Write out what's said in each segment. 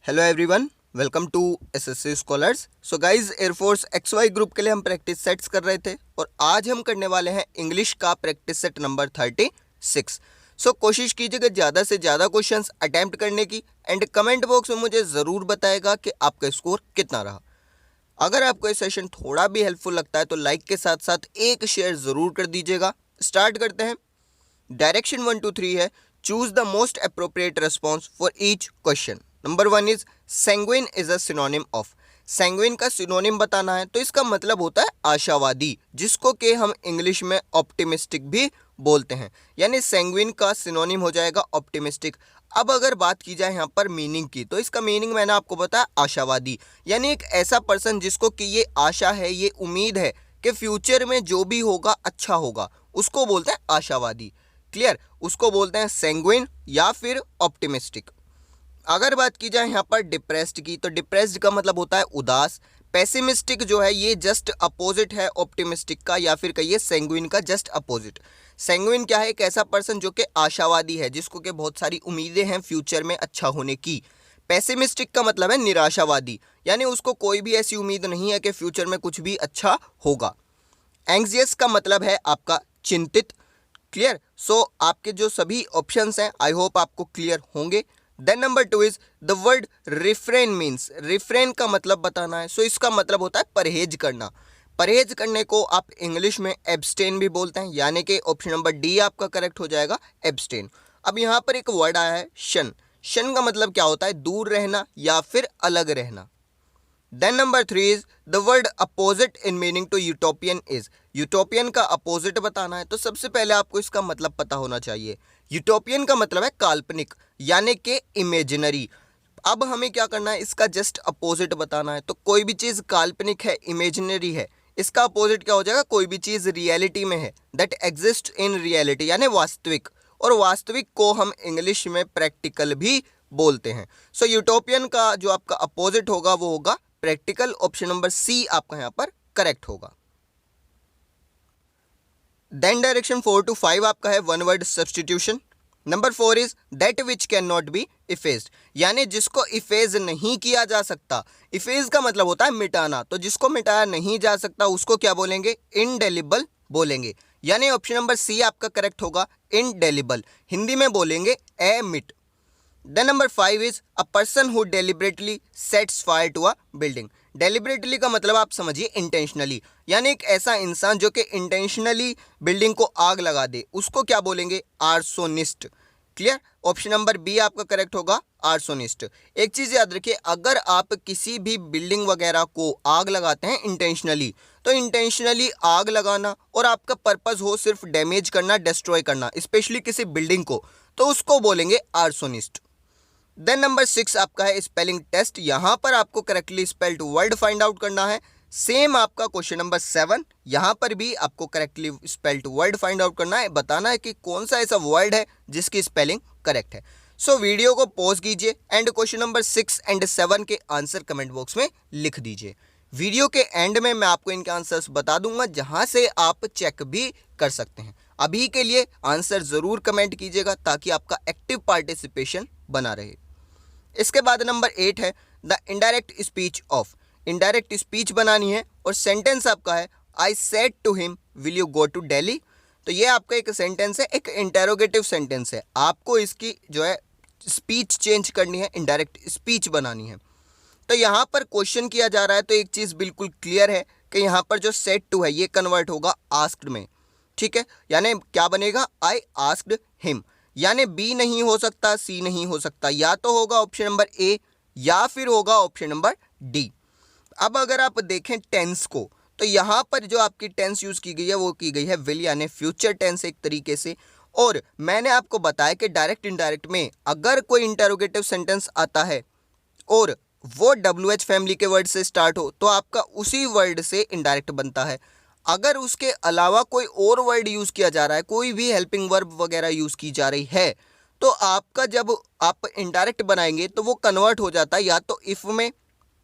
Hello everyone, welcome to SSC scholars. So guys, air force XY group के लिए हम practice sets कर रहे थे और आज हम करने वाले हैं इंग्लिश का प्रैक्टिस सेट नंबर 36। सो कोशिश कीजिएगा ज़्यादा से ज़्यादा क्वेश्चंस अटैम्प्ट करने की एंड कमेंट बॉक्स में मुझे ज़रूर बताएगा कि आपका स्कोर कितना रहा। अगर आपको ये सेशन थोड़ा भी हेल्पफुल लगता है तो लाइक के साथ साथ एक शेयर ज़रूर कर दीजिएगा। स्टार्ट करते हैं। डायरेक्शन 1 to 3 है, choose the most appropriate response for each question. Number 1 is sanguine is a synonym of. Sanguine का सिनोनिम बताना है तो इसका मतलब होता है आशावादी, जिसको कि हम इंग्लिश में ऑप्टिमिस्टिक भी बोलते हैं। यानी सैंग्विन का सिनोनिम हो जाएगा ऑप्टिमिस्टिक। अब अगर बात की जाए यहाँ पर मीनिंग की, तो इसका मीनिंग मैंने आपको बताया आशावादी, यानी एक ऐसा पर्सन जिसको कि ये आशा है, ये उम्मीद है कि फ्यूचर में जो भी होगा अच्छा होगा, उसको बोलते हैं आशावादी। क्लियर, उसको बोलते हैं सैंग्विन या फिर ऑप्टिमिस्टिक। अगर बात की जाए यहाँ पर डिप्रेस्ड की, तो डिप्रेस्ड का मतलब होता है उदास। पेसिमिस्टिक जो है ये जस्ट अपोजिट है ऑप्टिमिस्टिक का, या फिर कहिए सैंग्विन का जस्ट अपोजिट। सैंग्विन क्या है? एक ऐसा पर्सन जो कि आशावादी है, जिसको कि बहुत सारी उम्मीदें हैं फ्यूचर में अच्छा होने की। पेसिमिस्टिक का मतलब है निराशावादी, यानी उसको कोई भी ऐसी उम्मीद नहीं है कि फ्यूचर में कुछ भी अच्छा होगा। एंग्जियस का मतलब है आपका चिंतित। क्लियर, सो आपके जो सभी ऑप्शंस हैं आई होप आपको क्लियर होंगे। Then number 2 is the word refrain means. Refrain का मतलब बताना है, सो इसका मतलब होता है परहेज करना। परहेज करने को आप इंग्लिश में एब्सटेन भी बोलते हैं, यानी कि ऑप्शन नंबर डी आपका करेक्ट हो जाएगा, एब्सटेन। अब यहाँ पर एक वर्ड आया है शन। शन का मतलब क्या होता है? दूर रहना या फिर अलग रहना। Then number 3 is the word opposite in meaning to utopian is. Utopian का अपोजिट बताना है तो सबसे पहले आपको इसका मतलब पता होना चाहिए। यूटोपियन का मतलब है काल्पनिक, यानी कि इमेजिनरी। अब हमें क्या करना है? इसका जस्ट अपोजिट बताना है। तो कोई भी चीज़ काल्पनिक है, इमेजिनरी है, इसका अपोजिट क्या हो जाएगा? कोई भी चीज़ रियलिटी में है, दैट एग्जिस्ट इन रियलिटी, यानी वास्तविक। और वास्तविक को हम इंग्लिश में प्रैक्टिकल भी बोलते हैं। सो यूटोपियन का जो आपका अपोजिट होगा वो होगा प्रैक्टिकल। ऑप्शन नंबर सी आपका यहाँ पर करेक्ट होगा। देन डायरेक्शन 4 to 5 आपका है one word substitution. Number 4 is that which can not be effaced, यानी जिसको इफेज नहीं किया जा सकता। इफेज का मतलब होता है मिटाना, तो जिसको मिटाया नहीं जा सकता उसको क्या बोलेंगे? इनडेलिबल बोलेंगे। यानी ऑप्शन नंबर सी आपका करेक्ट होगा, इनडेलिबल। हिंदी में बोलेंगे एमिट। Then number 5 is a person who deliberately sets fire to a building. Deliberately का मतलब आप समझिए इंटेंशनली, यानी एक ऐसा इंसान जो कि इंटेंशनली बिल्डिंग को आग लगा दे, उसको क्या बोलेंगे? Arsonist. Clear, option number B आपका करेक्ट होगा, आर्सोनिस्ट। एक चीज़ याद रखिए, अगर आप किसी भी बिल्डिंग वगैरह को आग लगाते हैं इंटेंशनली, तो इंटेंशनली आग लगाना और आपका पर्पस हो सिर्फ डैमेज करना, डिस्ट्रॉय करना, स्पेशली किसी बिल्डिंग को, तो उसको बोलेंगे आर्सोनिस्ट। देन नंबर 6 आपका है स्पेलिंग टेस्ट। यहां पर आपको correctly spelled word find out करना है। सेम आपका क्वेश्चन नंबर 7, यहां पर भी आपको correctly spelled word find out करना है, बताना है कि कौन सा ऐसा वर्ड है जिसकी स्पेलिंग करेक्ट है। सो वीडियो को पॉज कीजिए एंड क्वेश्चन नंबर 6 एंड 7 के आंसर कमेंट बॉक्स में लिख दीजिए। वीडियो के एंड में मैं आपको इनके आंसर्स बता दूंगा, जहां से आप चेक भी कर सकते हैं। अभी के लिए आंसर जरूर कमेंट कीजिएगा ताकि आपका एक्टिव पार्टिसिपेशन बना रहे। इसके बाद नंबर 8 है the indirect speech of. Indirect speech बनानी है और सेंटेंस आपका है I said to him will you go to Delhi. तो ये आपका एक सेंटेंस है, एक इंटेरोगेटिव सेंटेंस है। आपको इसकी जो है स्पीच चेंज करनी है, इनडायरेक्ट स्पीच बनानी है। तो यहाँ पर क्वेश्चन किया जा रहा है, तो एक चीज़ बिल्कुल क्लियर है कि यहाँ पर जो सेड टू है ये कन्वर्ट होगा आस्क्ड में। ठीक है, यानी क्या बनेगा? आई आस्क्ड हिम। यानी बी नहीं हो सकता, सी नहीं हो सकता, या तो होगा ऑप्शन नंबर ए या फिर होगा ऑप्शन नंबर डी। अब अगर आप देखें टेंस को, तो यहाँ पर जो आपकी टेंस यूज की गई है वो की गई है विल, यानी फ्यूचर टेंस एक तरीके से। और मैंने आपको बताया कि डायरेक्ट इनडायरेक्ट में अगर कोई इंटरोगेटिव सेंटेंस आता है और वो WH फैमिली के वर्ड से स्टार्ट हो तो आपका उसी वर्ड से इनडायरेक्ट बनता है। अगर उसके अलावा कोई और वर्ड यूज़ किया जा रहा है, कोई भी हेल्पिंग वर्ब वगैरह यूज़ की जा रही है, तो आपका जब आप इनडायरेक्ट बनाएंगे तो वो कन्वर्ट हो जाता है या तो इफ़ में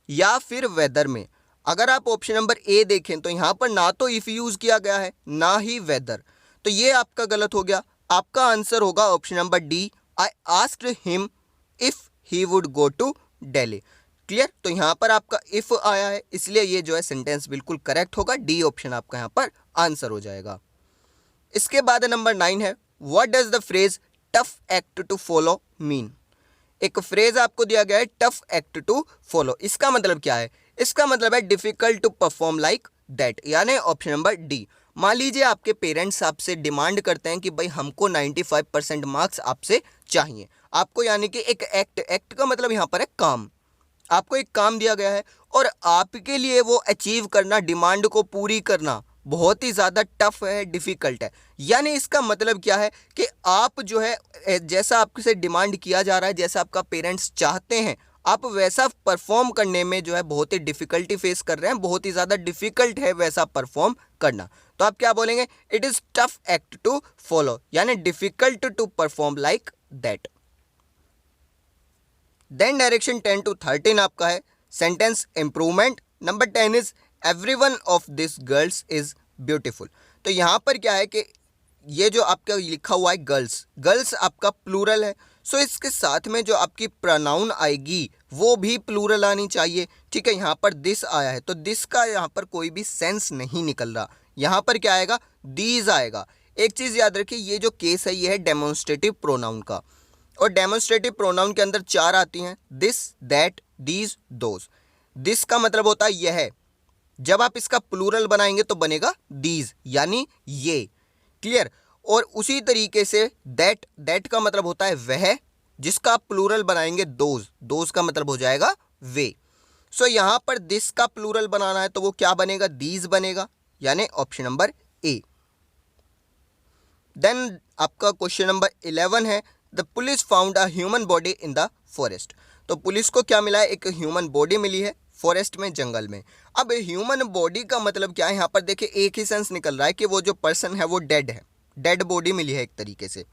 या फिर वेदर में। अगर आप ऑप्शन नंबर ए देखें तो यहाँ पर ना तो इफ़ यूज़ किया गया है ना ही वेदर, तो ये आपका गलत हो गया। आपका आंसर होगा option number D, I asked him if he would go to Delhi. Clear? तो यहाँ पर आपका इफ आया है, इसलिए ये जो है सेंटेंस बिल्कुल करेक्ट होगा, डी ऑप्शन आपका यहाँ पर आंसर हो जाएगा। इसके बाद नंबर 9 है, what does the phrase tough act to follow mean. एक फ्रेज आपको दिया गया है टफ एक्ट टू फॉलो, इसका मतलब क्या है? इसका मतलब है difficult to perform like that, यानी ऑप्शन नंबर डी। मान लीजिए आपके पेरेंट्स आपसे डिमांड करते हैं कि भाई हमको 95% मार्क्स आपसे चाहिए, आपको यानी कि एक एक्ट का मतलब यहाँ पर है काम, आपको एक काम दिया गया है और आपके लिए वो अचीव करना, डिमांड को पूरी करना बहुत ही ज़्यादा टफ है, डिफ़िकल्ट है। यानी इसका मतलब क्या है कि आप जो है जैसा आपसे डिमांड किया जा रहा है, जैसा आपका पेरेंट्स चाहते हैं, आप वैसा परफॉर्म करने में जो है बहुत ही डिफ़िकल्टी फेस कर रहे हैं, बहुत ही ज़्यादा डिफ़िकल्ट है वैसा परफॉर्म करना। तो आप क्या बोलेंगे? It is tough act to follow, यानी difficult to perform like that. Then direction 10 to 13 आपका है sentence improvement. Number 10 is everyone of this girls is beautiful. तो यहाँ पर क्या है कि ये जो आपका लिखा हुआ है गर्ल्स, गर्ल्स आपका प्लूरल है, सो इसके साथ में जो आपकी प्रोनाउन आएगी वो भी प्लूरल आनी चाहिए। ठीक है, यहाँ पर दिस आया है तो दिस का यहाँ पर कोई भी सेंस नहीं निकल रहा, यहाँ पर क्या आएगा? दीज आएगा। एक चीज़ याद रखिए, ये जो केस है ये है डेमोन्स्ट्रेटिव प्रोनाउन का, और डेमोन्स्ट्रेटिव प्रोनाउन के अंदर 4 आती हैं, this, that, these, those. This का मतलब होता है यह, जब आप इसका प्लूरल बनाएंगे तो बनेगा दीज, यानी ये। क्लियर? और उसी तरीके से दैट, दैट का मतलब होता है वह, जिसका आप प्लूरल बनाएंगे दोज, दोज का मतलब हो जाएगा वे। सो यहाँ पर दिस का प्लूरल बनाना है तो वो क्या बनेगा? दीज बनेगा, यानी ऑप्शन नंबर ए। देन आपका क्वेश्चन नंबर 11 है, the police found a human body in the forest. तो पुलिस को क्या मिला है? एक ह्यूमन बॉडी मिली है फॉरेस्ट में, जंगल में। अब ह्यूमन बॉडी का मतलब क्या है? यहाँ पर देखिए एक ही सेंस निकल रहा है कि वो जो पर्सन है वो डेड है, डेड बॉडी मिली है एक तरीके से।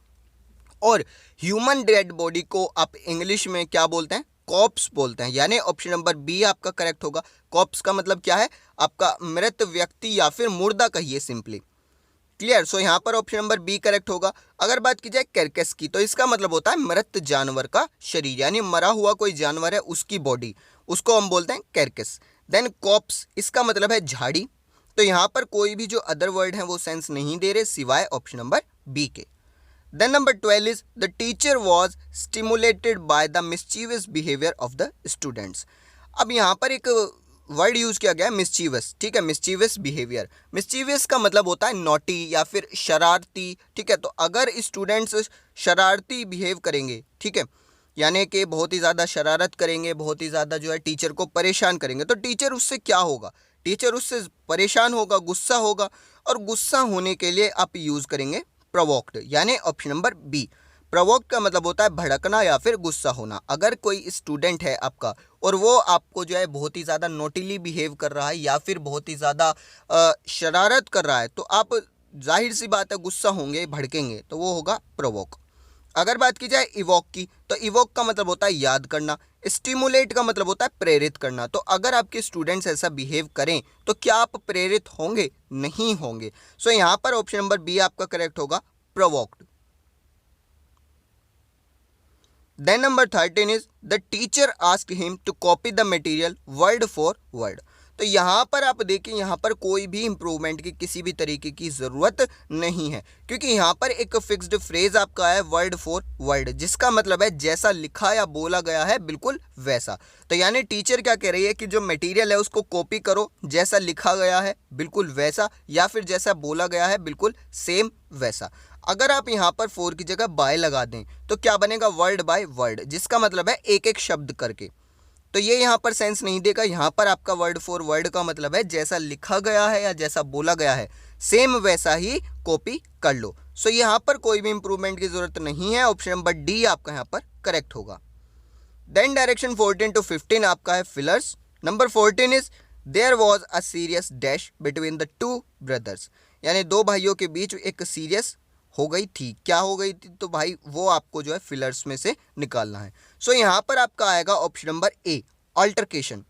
और ह्यूमन डेड बॉडी को आप इंग्लिश में क्या बोलते हैं? कॉप्स बोलते हैं, यानी ऑप्शन नंबर बी आपका करेक्ट होगा। कॉप्स का मतलब क्या है? आपका मृत व्यक्ति या फिर मुर्दा कहिए सिंपली। क्लियर? सो यहाँ पर ऑप्शन नंबर बी करेक्ट होगा। अगर बात की जाए कैरकस की, तो इसका मतलब होता है मृत जानवर का शरीर, यानी मरा हुआ कोई जानवर है उसकी बॉडी, उसको हम बोलते हैं कैरकस। देन कॉप्स, इसका मतलब है झाड़ी। तो यहाँ पर कोई भी जो अदर वर्ड है वो सेंस नहीं दे रहे सिवाय ऑप्शन नंबर बी के। Then number 12 is the teacher was stimulated by the mischievous behaviour of the students. अब यहाँ पर एक वर्ड यूज किया गया है मिस्चीवियस। ठीक है, मिस्चीवियस बिहेवियर, मिस्चीवियस का मतलब होता है नॉटी या फिर शरारती। ठीक है, तो अगर स्टूडेंट्स शरारती बिहेव करेंगे, ठीक है, यानी कि बहुत ही ज़्यादा शरारत करेंगे, बहुत ही ज़्यादा जो है टीचर को परेशान करेंगे, तो टीचर उससे क्या होगा? टीचर उससे परेशान होगा, गुस्सा होगा, और गुस्सा होने के लिए आप यूज़ करेंगे प्रोवोक्ड, यानी ऑप्शन नंबर बी। प्रोवोक्ड का मतलब होता है भड़कना या फिर गुस्सा होना। अगर कोई स्टूडेंट है आपका और वो आपको जो है बहुत ही ज़्यादा नोटिली बिहेव कर रहा है या फिर बहुत ही ज़्यादा शरारत कर रहा है, तो आप जाहिर सी बात है गुस्सा होंगे, भड़केंगे, तो वो होगा प्रोवोक। अगर बात की जाए इवोक की, तो इवोक का मतलब होता है याद करना, स्टिमुलेट का मतलब होता है प्रेरित करना। तो अगर आपके स्टूडेंट्स ऐसा बिहेव करें तो क्या आप प्रेरित होंगे? नहीं होंगे। सो यहाँ पर ऑप्शन नंबर बी आपका करेक्ट होगा, provoked. Then number 13 is the teacher asked him to copy the material word for word. तो यहाँ पर आप देखिए, यहाँ पर कोई भी इम्प्रूवमेंट की किसी भी तरीके की ज़रूरत नहीं है, क्योंकि यहाँ पर एक फिक्स्ड फ्रेज आपका है वर्ड फॉर वर्ड, जिसका मतलब है जैसा लिखा या बोला गया है बिल्कुल वैसा। तो यानी टीचर क्या कह रही है कि जो मटेरियल है उसको कॉपी करो, जैसा लिखा गया है बिल्कुल वैसा, या फिर जैसा बोला गया है बिल्कुल सेम वैसा। अगर आप यहाँ पर फोर की जगह बाय लगा दें तो क्या बनेगा? वर्ड बाय वर्ड, जिसका मतलब है एक एक शब्द करके। तो ये यहाँ पर सेंस नहीं देगा। यहाँ पर आपका वर्ड फॉर वर्ड का मतलब है जैसा लिखा गया है या जैसा बोला गया है सेम वैसा ही कॉपी कर लो। सो यहाँ पर कोई भी इंप्रूवमेंट की जरूरत नहीं है। ऑप्शन नंबर डी आपका यहाँ पर करेक्ट होगा। देन डायरेक्शन 14 to 15 आपका है fillers. Number 14 is there was a serious dash between the two brothers, यानी दो भाइयों के बीच एक सीरियस हो गई थी। क्या हो गई थी? तो भाई वो आपको जो है फिलर्स में से निकालना है। सो यहाँ पर आपका आएगा option number A, altercation.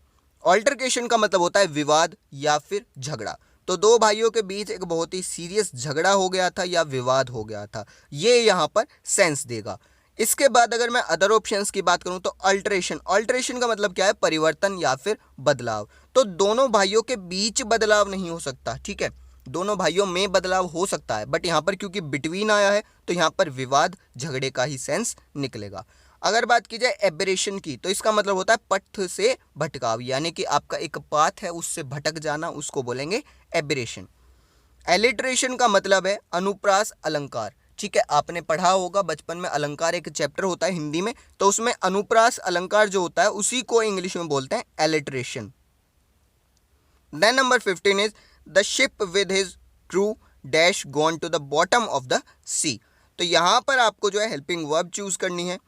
Altercation का मतलब होता है विवाद या फिर झगड़ा। तो दो भाइयों के बीच एक बहुत ही सीरियस झगड़ा हो गया था या विवाद हो गया था, ये यहाँ पर सेंस देगा। इसके बाद अगर मैं अदर ऑप्शंस की बात करूं तो अल्टरेशन, अल्टरेशन का मतलब क्या है, परिवर्तन या फिर बदलाव। तो दोनों भाइयों के बीच बदलाव नहीं हो सकता, ठीक है, दोनों भाइयों में बदलाव हो सकता है, बट यहाँ पर क्योंकि बिटवीन आया है तो यहाँ पर विवाद, झगड़े का ही सेंस निकलेगा। अगर बात की जाए एबरेशन की तो इसका मतलब होता है पथ से भटकाव, यानी कि आपका एक पाथ है उससे भटक जाना, उसको बोलेंगे एबरेशन। एलिट्रेशन का मतलब है अनुप्रास अलंकार, ठीक है, आपने पढ़ा होगा बचपन में, अलंकार एक चैप्टर होता है हिंदी में, तो उसमें अनुप्रास अलंकार जो होता है उसी को इंग्लिश में बोलते हैं alliteration. Then number 15 is the ship with his crew dash gone to the bottom of the sea. तो यहाँ पर आपको जो है हेल्पिंग वर्ब चूज करनी है।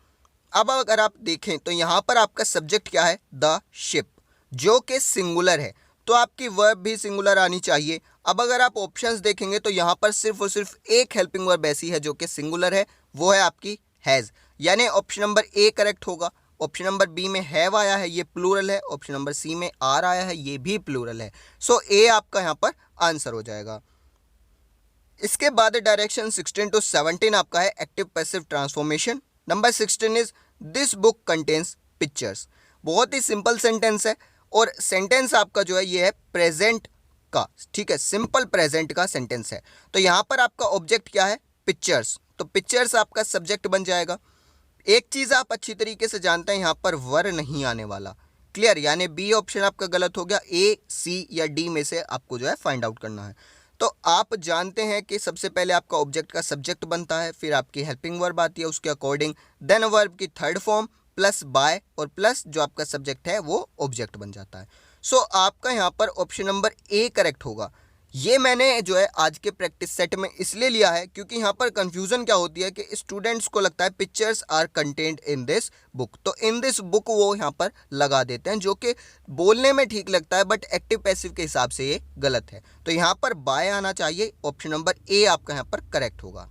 अब अगर आप देखें तो यहाँ पर आपका सब्जेक्ट क्या है, द शिप, जो कि सिंगुलर है, तो आपकी वर्ब भी सिंगुलर आनी चाहिए। अब अगर आप ऑप्शंस देखेंगे तो यहाँ पर सिर्फ और सिर्फ एक हेल्पिंग वर्ब ऐसी है जो कि सिंगुलर है, वो है आपकी हैज़, यानी ऑप्शन नंबर ए करेक्ट होगा। ऑप्शन नंबर बी में हैव आया है, ये प्लूरल है। ऑप्शन नंबर सी में आर आया है, ये भी प्लूरल है। सो ए आपका यहाँ पर आंसर हो जाएगा। इसके बाद डायरेक्शन 16 to 17 आपका है active passive transformation. Number 16 is this book contains pictures. बहुत ही सिंपल सेंटेंस है और सेंटेंस आपका जो है ये है प्रेजेंट का, ठीक है, सिंपल प्रेजेंट का सेंटेंस है। तो यहाँ पर आपका ऑब्जेक्ट क्या है, पिक्चर्स, तो पिक्चर्स आपका सब्जेक्ट बन जाएगा। एक चीज़ आप अच्छी तरीके से जानते हैं, यहाँ पर वर नहीं आने वाला, क्लियर, यानी बी ऑप्शन आपका गलत हो गया। ए, सी या डी में से आपको जो है फाइंड आउट करना है। तो आप जानते हैं कि सबसे पहले आपका ऑब्जेक्ट का सब्जेक्ट बनता है, फिर आपकी हेल्पिंग वर्ब आती है उसके अकॉर्डिंग, देन वर्ब की थर्ड फॉर्म प्लस बाय और प्लस जो आपका सब्जेक्ट है वो ऑब्जेक्ट बन जाता है। सो आपका यहाँ पर ऑप्शन नंबर ए करेक्ट होगा। ये मैंने जो है आज के प्रैक्टिस सेट में इसलिए लिया है क्योंकि यहाँ पर कंफ्यूजन क्या होती है कि स्टूडेंट्स को लगता है pictures are content in this book, तो इन दिस बुक वो यहाँ पर लगा देते हैं, जो कि बोलने में ठीक लगता है बट एक्टिव पैसिव के हिसाब से ये गलत है। तो यहाँ पर बाय आना चाहिए, ऑप्शन नंबर ए आपका यहाँ पर करेक्ट होगा।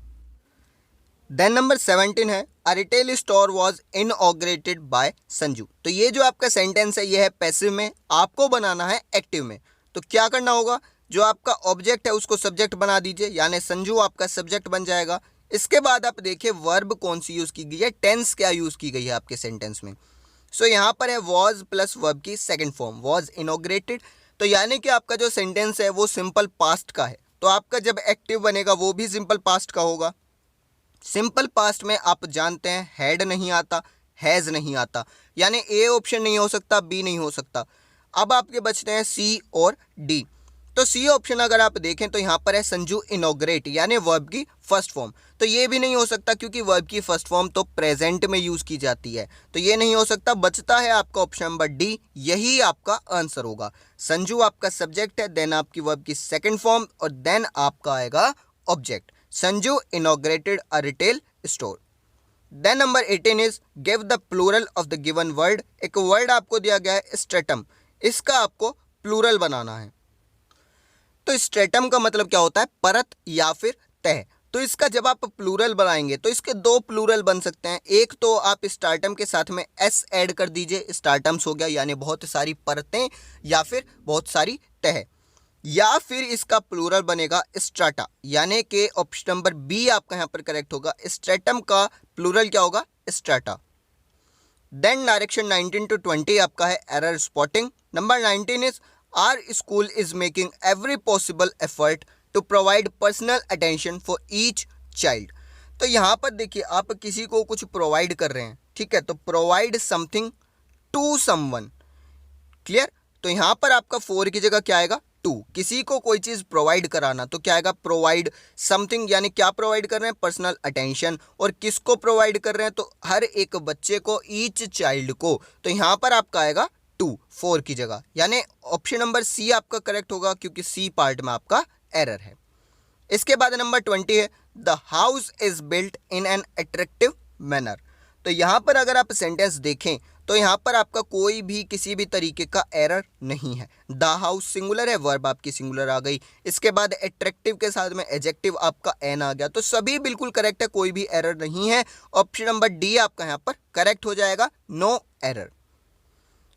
देन नंबर 17 है a retail store was inaugurated by Sanju. तो ये जो आपका सेंटेंस है ये है पैसिव में, आपको बनाना है एक्टिव में। तो क्या करना होगा, जो आपका ऑब्जेक्ट है उसको सब्जेक्ट बना दीजिए, यानी संजू आपका सब्जेक्ट बन जाएगा। इसके बाद आप देखिए वर्ब कौन सी यूज़ की गई है, टेंस क्या यूज़ की गई है आपके सेंटेंस में। सो यहाँ पर है वॉज प्लस वर्ब की सेकेंड फॉर्म, वॉज इनॉग्रेटेड, तो यानी कि आपका जो सेंटेंस है वो सिंपल पास्ट का है, तो आपका जब एक्टिव बनेगा वो भी सिंपल पास्ट का होगा। सिंपल पास्ट में आप जानते हैं हैड नहीं आता, हैज़ नहीं आता, यानी ए ऑप्शन नहीं हो सकता, बी नहीं हो सकता। अब आपके बचते हैं सी और डी। तो सी ऑप्शन अगर आप देखें तो यहाँ पर है संजू इनॉग्रेट, यानी वर्ब की फर्स्ट फॉर्म, तो ये भी नहीं हो सकता क्योंकि वर्ब की फर्स्ट फॉर्म तो प्रेजेंट में यूज़ की जाती है, तो ये नहीं हो सकता। बचता है आपका ऑप्शन नंबर डी, यही आपका आंसर होगा। संजू आपका सब्जेक्ट है, देन आपकी वर्ब की सेकेंड फॉर्म और देन आपका आएगा object. Sanju inaugurated a retail store. Then number 18 is give the plural of the given word. एक वर्ड आपको दिया गया है स्ट्रेटम, इसका आपको प्लूरल बनाना है। तो स्ट्रेटम का मतलब क्या होता है, परत या फिर तह। तो इसका जब आप प्लूरल बनाएंगे तो इसके दो प्लूरल बन सकते हैं। एक तो आप स्टार्टम के साथ में एस ऐड कर दीजिए, स्टार्टम्स हो गया, यानी बहुत सारी परतें या फिर बहुत सारी तह, या फिर इसका प्लूरल बनेगा स्ट्राटा, यानी कि ऑप्शन नंबर बी आपका यहाँ पर करेक्ट होगा। स्ट्रेटम का प्लूरल क्या होगा, स्ट्राटा। देन डायरेक्शन 19 to 20 आपका है error spotting. Number 19 is our school is making every possible effort to provide personal attention for each child. तो यहाँ पर देखिए आप किसी को कुछ प्रोवाइड कर रहे हैं, ठीक है, तो provide something to someone, clear. तो यहाँ पर आपका फॉर की जगह क्या आएगा, टू, किसी को कोई चीज़ प्रोवाइड कराना, तो क्या आएगा प्रोवाइड समथिंग, यानी क्या प्रोवाइड कर रहे हैं, पर्सनल अटेंशन। और किसको प्रोवाइड कर रहे हैं, तो हर एक बच्चे को, ईच चाइल्ड को, तो यहाँ पर आपका आएगा टू, फोर की जगह, यानी ऑप्शन नंबर सी आपका करेक्ट होगा क्योंकि सी पार्ट में आपका एरर है। इसके बाद नंबर 20 है the house is built in an attractive manner. तो यहाँ पर अगर आप सेंटेंस देखें तो यहाँ पर आपका कोई भी किसी भी तरीके का एरर नहीं है। द हाउस सिंगुलर है, वर्ब आपकी सिंगुलर आ गई, इसके बाद एट्रैक्टिव के साथ में एडजेक्टिव आपका एन आ गया, तो सभी बिल्कुल करेक्ट है, कोई भी एरर नहीं है। ऑप्शन नंबर डी आपका यहाँ पर करेक्ट हो जाएगा, नो एरर।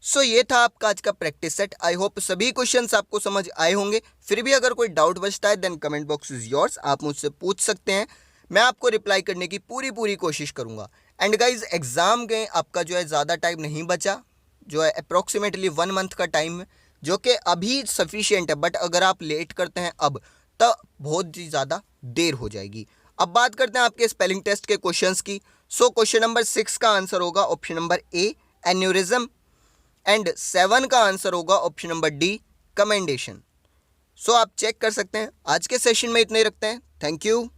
सो ये था आपका आज का प्रैक्टिस सेट। आई होप सभी क्वेश्चंस आपको समझ आए होंगे। फिर भी अगर कोई डाउट बचता है then comment box is yours, आप मुझसे पूछ सकते हैं, मैं आपको रिप्लाई करने की पूरी कोशिश करूंगा। एंड गाइज एग्ज़ाम के आपका जो है ज़्यादा टाइम नहीं बचा, जो है अप्रॉक्सीमेटली 1 मंथ का टाइम है, जो कि अभी सफिशिएंट है, बट अगर आप लेट करते हैं अब तो बहुत ही ज़्यादा देर हो जाएगी। अब बात करते हैं आपके स्पेलिंग टेस्ट के क्वेश्चंस की। सो क्वेश्चन नंबर 6 का आंसर होगा option number A aneurysm, and 7 का आंसर होगा ऑप्शन नंबर डी कमेंडेशन। सो आप चेक कर सकते हैं। आज के सेशन में इतने ही रखते हैं। Thank you.